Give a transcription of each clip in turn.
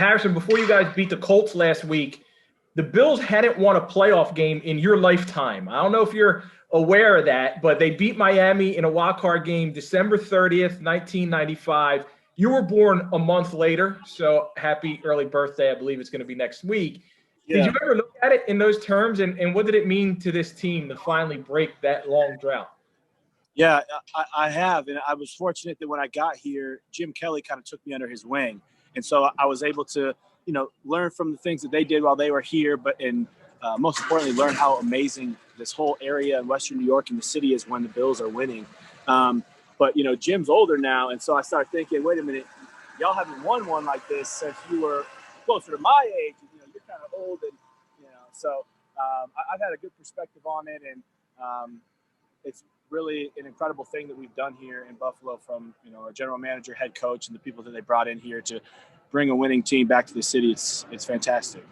Harrison, before you guys beat the Colts last week, the Bills hadn't won a playoff game in your lifetime. I don't know if you're aware of that, but they beat Miami in a wild card game December 30th, 1995. You were born a month later, so happy early birthday. I believe it's going to be next week. Did Yeah, you ever look at it in those terms, and what did it mean to this team to finally break that long drought? yeah, I have, and I was fortunate that when I got here, Jim Kelly kind of took me under his wing, and so I was able to, learn from the things that they did while they were here, and most importantly, learn how amazing this whole area in Western New York and the city is when the Bills are winning. But Jim's older now, and so I started thinking, wait a minute, y'all haven't won one like this since you were closer to my age. You're kind of old, and so I've had a good perspective on it, and it's really an incredible thing that we've done here in Buffalo from, our general manager, head coach, and the people that they brought in here to bring a winning team back to the city. It's fantastic.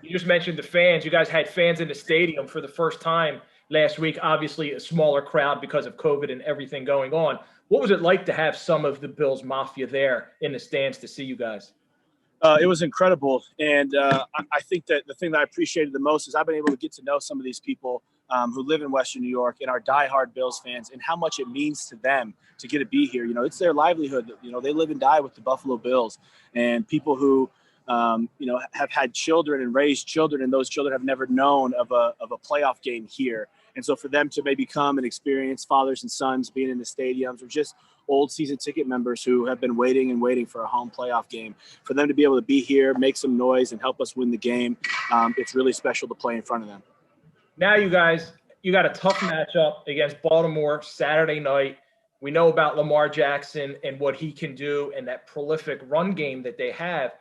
You just mentioned the fans. You guys had fans in the stadium for the first time last week, obviously a smaller crowd because of COVID and everything going on. What was it like to have some of the Bills Mafia there in the stands to see you guys? It was incredible. And I think that the thing that I appreciated the most is I've been able to get to know some of these people who live in Western New York and are diehard Bills fans, and how much it means to them to get to be here. It's their livelihood. They live and die with the Buffalo Bills, and people who, have had children and raised children, and those children have never known of a playoff game here. And so for them to maybe come and experience fathers and sons being in the stadiums, or just old season ticket members who have been waiting and waiting for a home playoff game, for them to be able to be here, make some noise, and help us win the game, it's really special to play in front of them. Now you got a tough matchup against Baltimore Saturday night. We know about Lamar Jackson and what he can do and that prolific run game that they have.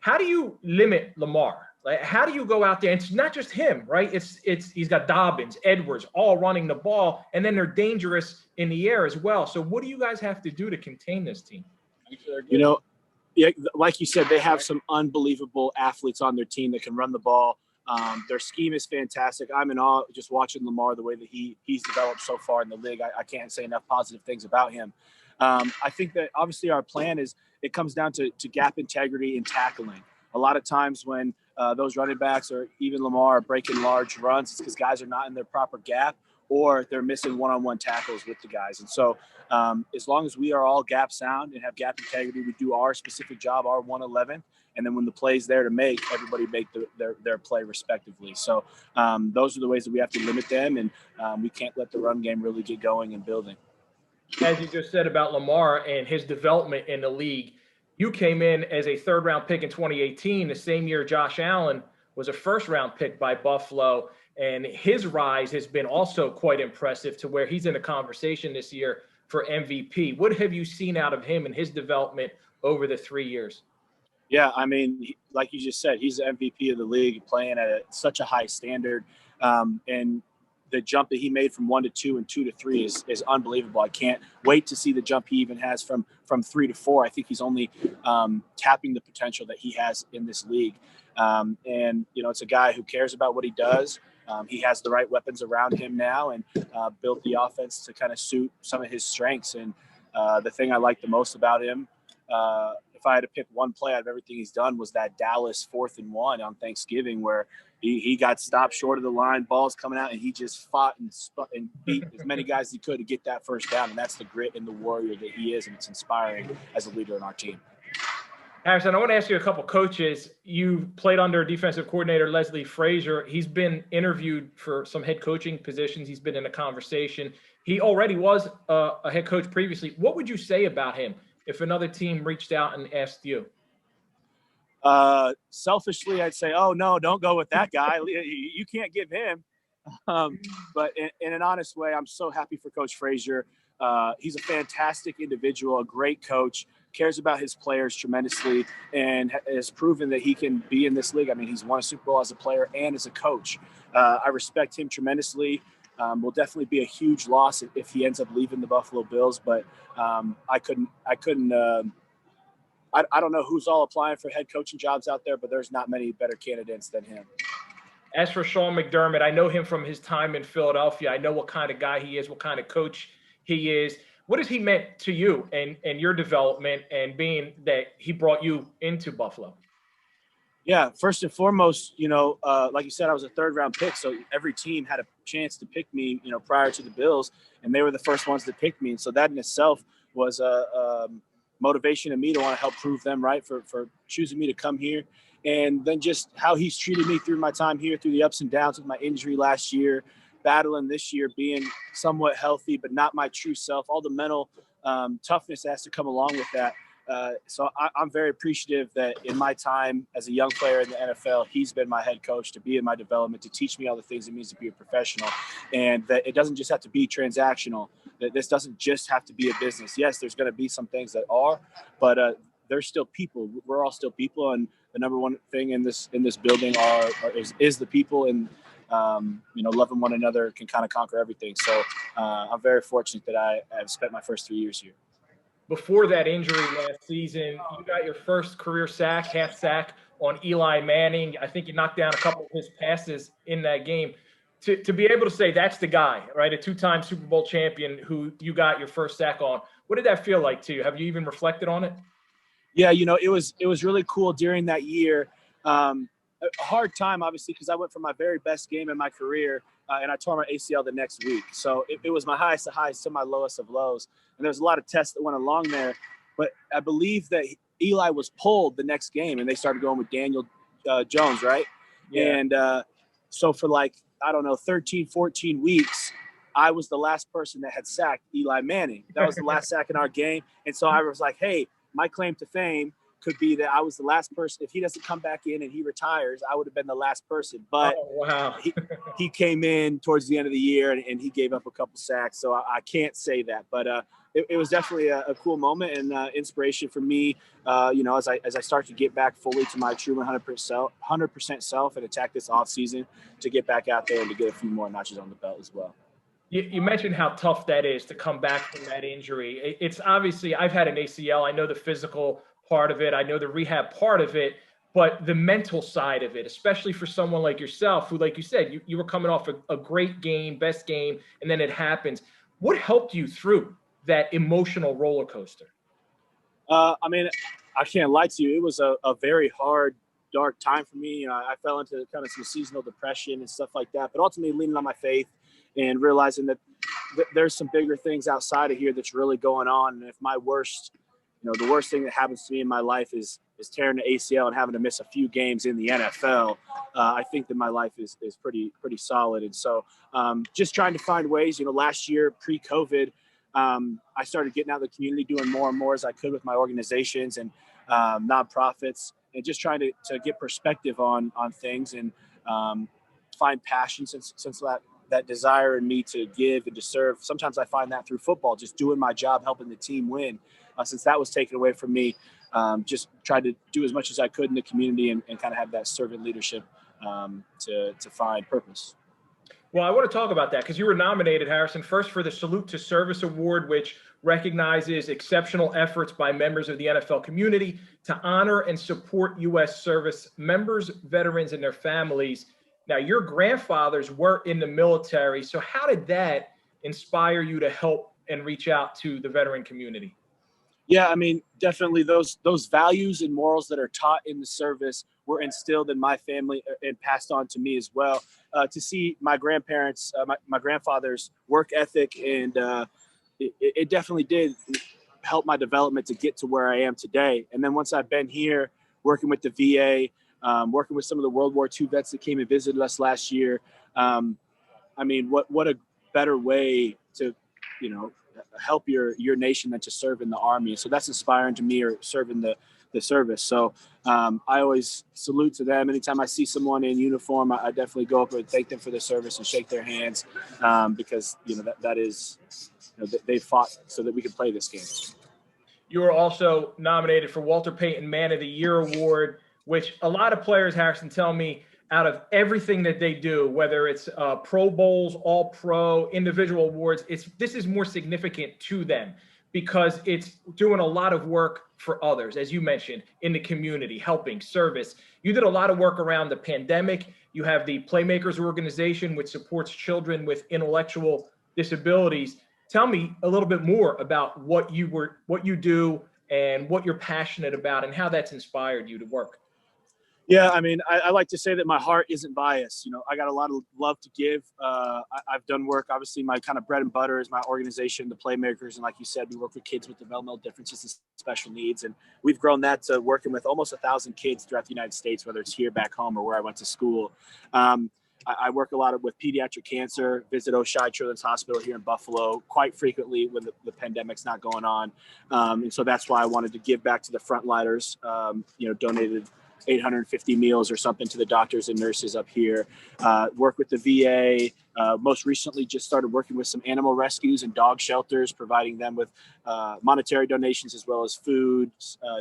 How do you limit Lamar? Like, how do you go out there? And it's not just him, right? It's he's got Dobbins, Edwards, all running the ball, and then they're dangerous in the air as well. So what do you guys have to do to contain this team? Yeah, like you said, they have some unbelievable athletes on their team that can run the ball. Their scheme is fantastic. I'm in awe just watching Lamar, the way that he's developed so far in the league. I can't say enough positive things about him. I think that obviously our plan is, it comes down to gap integrity and tackling. A lot of times when those running backs or even Lamar are breaking large runs, it's because guys are not in their proper gap, or they're missing one-on-one tackles with the guys. And so as long as we are all gap sound and have gap integrity, we do our specific job, our 111. And then when the play's there to make, everybody make their play respectively. So those are the ways that we have to limit them, and we can't let the run game really get going and building. As you just said about Lamar and his development in the league, you came in as a third-round pick in 2018, the same year Josh Allen was a first-round pick by Buffalo, and his rise has been also quite impressive, to where he's in a conversation this year for MVP. What have you seen out of him and his development over the 3 years? Yeah, I mean, like you just said, he's the MVP of the league, playing at such a high standard. And the jump that he made from 1 to 2 and 2 to 3 is unbelievable. I can't wait to see the jump he even has from 3 to 4. I think he's only tapping the potential that he has in this league. And it's a guy who cares about what he does. He has the right weapons around him now, and built the offense to kind of suit some of his strengths. And the thing I like the most about him, if I had to pick one play out of everything he's done, was that Dallas 4th and 1 on Thanksgiving, where he got stopped short of the line, balls coming out, and he just fought and beat as many guys as he could to get that first down. And that's the grit and the warrior that he is, and it's inspiring as a leader in our team. Harrison, I want to ask you a couple coaches. You played under defensive coordinator Leslie Frazier. He's been interviewed for some head coaching positions. He's been in a conversation. He already was a head coach previously. What would you say about him if another team reached out and asked you? Selfishly, I'd say, oh, no, don't go with that guy. You can't give him. But in an honest way, I'm so happy for Coach Frazier. He's a fantastic individual, a great coach, cares about his players tremendously, and has proven that he can be in this league. I mean, he's won a Super Bowl as a player and as a coach. I respect him tremendously. Will definitely be a huge loss if he ends up leaving the Buffalo Bills. But I don't know who's all applying for head coaching jobs out there, but there's not many better candidates than him. As for Sean McDermott, I know him from his time in Philadelphia. I know what kind of guy he is, what kind of coach he is. What has he meant to you and your development, and being that he brought you into Buffalo? Yeah, first and foremost, like you said, I was a third-round pick, so every team had a chance to pick me, prior to the Bills, and they were the first ones to pick me. And so that in itself was a motivation to me to want to help prove them right for choosing me to come here. And then just how he's treated me through my time here, through the ups and downs with my injury last year, battling this year, being somewhat healthy, but not my true self, all the mental toughness that has to come along with that. So I'm very appreciative that in my time as a young player in the NFL, he's been my head coach to be in my development, to teach me all the things it means to be a professional, and that it doesn't just have to be transactional, that this doesn't just have to be a business. Yes, there's going to be some things that are, but there's still people. We're all still people, and the number one thing in this building is the people, and loving one another can kind of conquer everything. So I'm very fortunate that I have spent my first 3 years here. Before that injury last season, you got your first career sack, half sack on Eli Manning. I think you knocked down a couple of his passes in that game. To be able to say that's the guy, right? A two-time Super Bowl champion who you got your first sack on. What did that feel like to you? Have you even reflected on it? Yeah, it was really cool during that year. A hard time, obviously, because I went for my very best game in my career, and I tore my ACL the next week. So it was my highest of highs to my lowest of lows. And there's a lot of tests that went along there. But I believe that Eli was pulled the next game, and they started going with Daniel Jones, right? Yeah. And so for 13, 14 weeks, I was the last person that had sacked Eli Manning. That was the last sack in our game. And so I was like, hey, my claim to fame could be that I was the last person. If he doesn't come back in and he retires, I would have been the last person. But wow. he came in towards the end of the year and he gave up a couple sacks. So I can't say that. But it was definitely a cool moment and inspiration for me, as I start to get back fully to my true 100% self and attack this offseason to get back out there and to get a few more notches on the belt as well. You mentioned how tough that is to come back from that injury. It's obviously, I've had an ACL. I know the physical part of it. I know the rehab part of it, but the mental side of it, especially for someone like yourself, who, like you said, you were coming off a great game, best game, and then it happens. What helped you through that emotional roller coaster? I can't lie to you. It was a very hard, dark time for me. I fell into kind of some seasonal depression and stuff like that, but ultimately leaning on my faith and realizing that there's some bigger things outside of here that's really going on. And if my worst, the worst thing that happens to me in my life is tearing the ACL and having to miss a few games in the NFL, I think that my life is pretty solid. And so just trying to find ways, last year pre-COVID, I started getting out in the community, doing more and more as I could with my organizations and nonprofits, and just trying to get perspective on things and find passion since that desire in me to give and to serve. Sometimes I find that through football, just doing my job, helping the team win. Since that was taken away from me, just tried to do as much as I could in the community and kind of have that servant leadership to find purpose. Well, I want to talk about that because you were nominated, Harrison, first for the Salute to Service Award, which recognizes exceptional efforts by members of the NFL community to honor and support U.S. service members, veterans, and their families. Now, your grandfathers were in the military, so how did that inspire you to help and reach out to the veteran community? Yeah, definitely those values and morals that are taught in the service were instilled in my family and passed on to me as well. To see my grandparents, my grandfather's work ethic, and it definitely did help my development to get to where I am today. And then once I've been here, working with the VA, working with some of the World War II vets that came and visited us last year, what a better way to, help your nation than to serve in the Army. So that's inspiring to me, or serving the service. So I always salute to them. Anytime I see someone in uniform, I definitely go up and thank them for their service and shake their hands because, that is, they fought so that we could play this game. You were also nominated for Walter Payton Man of the Year Award, which a lot of players, Harrison, tell me, out of everything that they do, whether it's Pro Bowls, All Pro, individual awards, this is more significant to them because it's doing a lot of work for others, as you mentioned, in the community, helping, service. You did a lot of work around the pandemic. You have the Playmakers organization, which supports children with intellectual disabilities. Tell me a little bit more about what you do and what you're passionate about and how that's inspired you to work. Yeah, I mean, I like to say that my heart isn't biased. You know, I got a lot of love to give. I've done work. Obviously, my kind of bread and butter is my organization, the Playmakers. And like you said, we work with kids with developmental differences and special needs. And we've grown that to working with almost 1,000 kids throughout the United States, whether it's here, back home, or where I went to school. I work a lot with pediatric cancer, visit Oshai Children's Hospital here in Buffalo quite frequently when the pandemic's not going on. And so that's why I wanted to give back to the frontliners, donated 850 meals or something to the doctors and nurses up here. Work with the VA. Most recently, just started working with some animal rescues and dog shelters, providing them with monetary donations as well as food,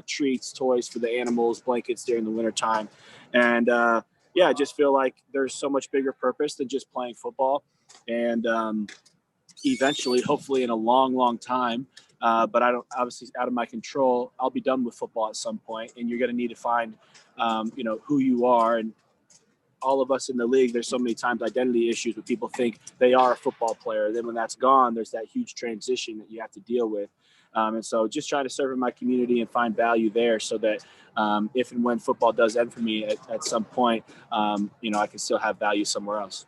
treats, toys for the animals, blankets during the wintertime. And I just feel like there's so much bigger purpose than just playing football. And eventually, hopefully in a long, long time, but I don't, obviously out of my control, I'll be done with football at some point, and you're going to need to find, who you are. And all of us in the league, there's so many times identity issues where people think they are a football player. Then when that's gone, there's that huge transition that you have to deal with. And so just try to serve in my community and find value there so that if and when football does end for me at some point, I can still have value somewhere else.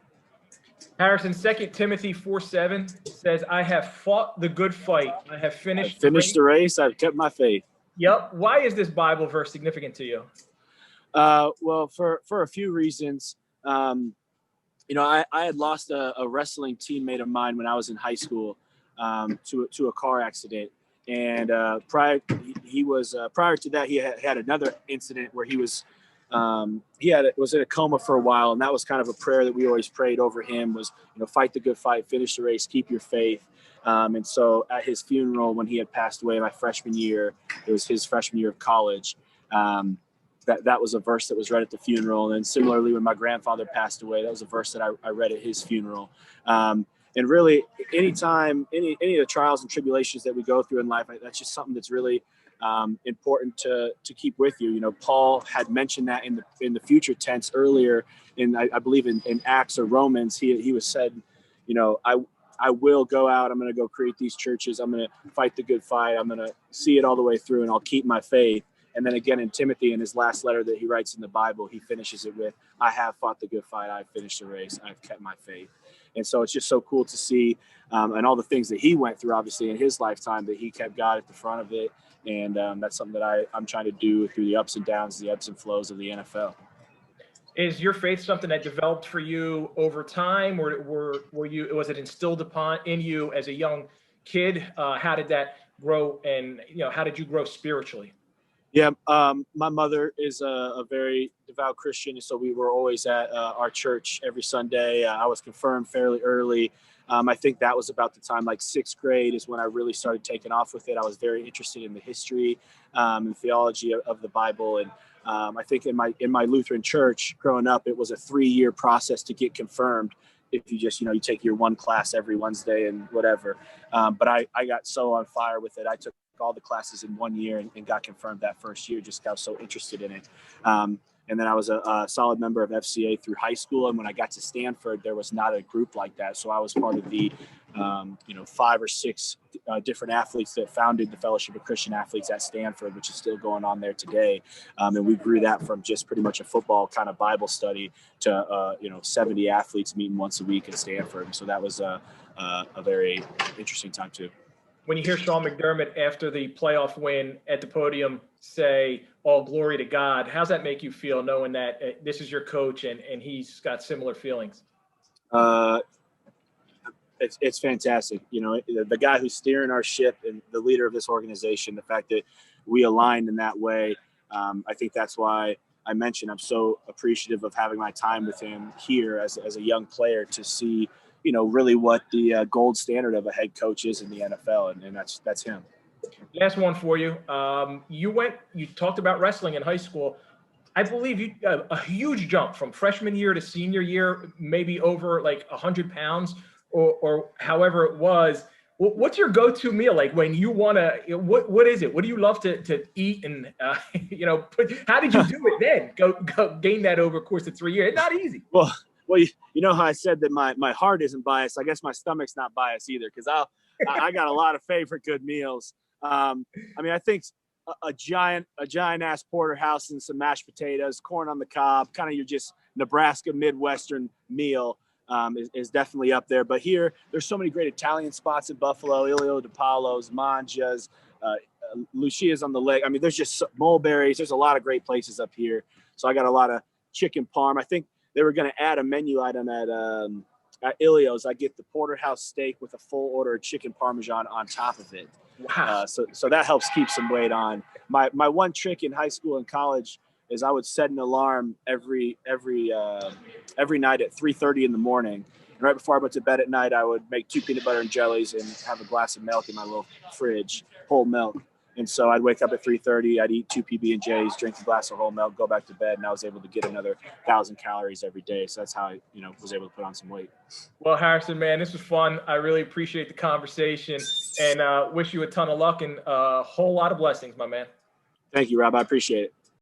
Harrison, 2 Timothy 4:7 says, I have fought the good fight. I have finished the race. I've kept my faith. Yep. Why is this Bible verse significant to you? Well, for a few reasons. I had lost a wrestling teammate of mine when I was in high school to a car accident. And prior to that, he had another incident where he was in a coma for a while, and that was kind of a prayer that we always prayed over him was, fight the good fight, finish the race, keep your faith. And so at his funeral, when he had passed away my freshman year, it was his freshman year of college. That was a verse that was read at the funeral. And then similarly, when my grandfather passed away, that was a verse that I read at his funeral. And really, anytime, any of the trials and tribulations that we go through in life, that's just something that's really important to keep with you. Paul had mentioned that in the future tense earlier I believe in Acts or Romans. He was said, I will go out. I'm going to go create these churches. I'm going to fight the good fight. I'm going to see it all the way through, and I'll keep my faith. And then again in Timothy, in his last letter that he writes in the Bible, he finishes it with, I have fought the good fight. I've finished the race. I've kept my faith. And so it's just so cool to see and all the things that he went through, obviously, in his lifetime, that he kept God at the front of it. And that's something that I'm trying to do through the ups and downs, the ebbs and flows of the NFL. Is your faith something that developed for you over time, or was it instilled in you as a young kid? How did that grow, and how did you grow spiritually? Yeah, my mother is a very devout Christian, so we were always at our church every Sunday. I was confirmed fairly early. I think that was about the time, like 6th grade is when I really started taking off with it. I was very interested in the history and theology of the Bible. And I think in my Lutheran church growing up, it was a 3-year process to get confirmed. If you just, you take your one class every Wednesday and whatever. But I got so on fire with it. I took all the classes in 1 year and got confirmed that first year, just got so interested in it. And then I was a solid member of FCA through high school. And when I got to Stanford, there was not a group like that. So I was part of the, 5 or 6 different athletes that founded the Fellowship of Christian Athletes at Stanford, which is still going on there today. And we grew that from just pretty much a football kind of Bible study to, 70 athletes meeting once a week at Stanford. So that was a very interesting time too. When you hear Sean McDermott after the playoff win at the podium say, all glory to God, how's that make you feel, knowing that this is your coach and he's got similar feelings? It's fantastic. The guy who's steering our ship and the leader of this organization, the fact that we aligned in that way, I think that's why I mentioned I'm so appreciative of having my time with him here as a young player to see, really what the gold standard of a head coach is in the NFL. And that's him. Last one for you. You talked about wrestling in high school. I believe you a huge jump from freshman year to senior year, maybe over like 100 pounds or however it was. What's your go-to meal? Like when you want to, what is it? What do you love to eat? And, how did you do it then? Go gain that over a course of 3 years. It's not easy. Well, you know how I said that my heart isn't biased. I guess my stomach's not biased either, because I got a lot of favorite good meals. I think a giant ass porterhouse and some mashed potatoes, corn on the cob, kind of your just Nebraska Midwestern meal is definitely up there. But here, there's so many great Italian spots in Buffalo, Ilio de Paolo's, Mangia's, Lucia's on the lake. I mean, there's just Mulberry's. There's a lot of great places up here. So I got a lot of chicken parm. I think they were going to add a menu item at Ilio's. I get the porterhouse steak with a full order of chicken parmesan on top of it. Wow. So that helps keep some weight on. My one trick in high school and college is I would set an alarm every night at 3:30 in the morning. And right before I went to bed at night, I would make 2 peanut butter and jellies and have a glass of milk in my little fridge, whole milk. And so I'd wake up at 3:30, I'd eat 2 PB&Js, drink a glass of whole milk, go back to bed, and I was able to get another 1,000 calories every day. So that's how I, was able to put on some weight. Well, Harrison, man, this was fun. I really appreciate the conversation and wish you a ton of luck and a whole lot of blessings, my man. Thank you, Rob. I appreciate it.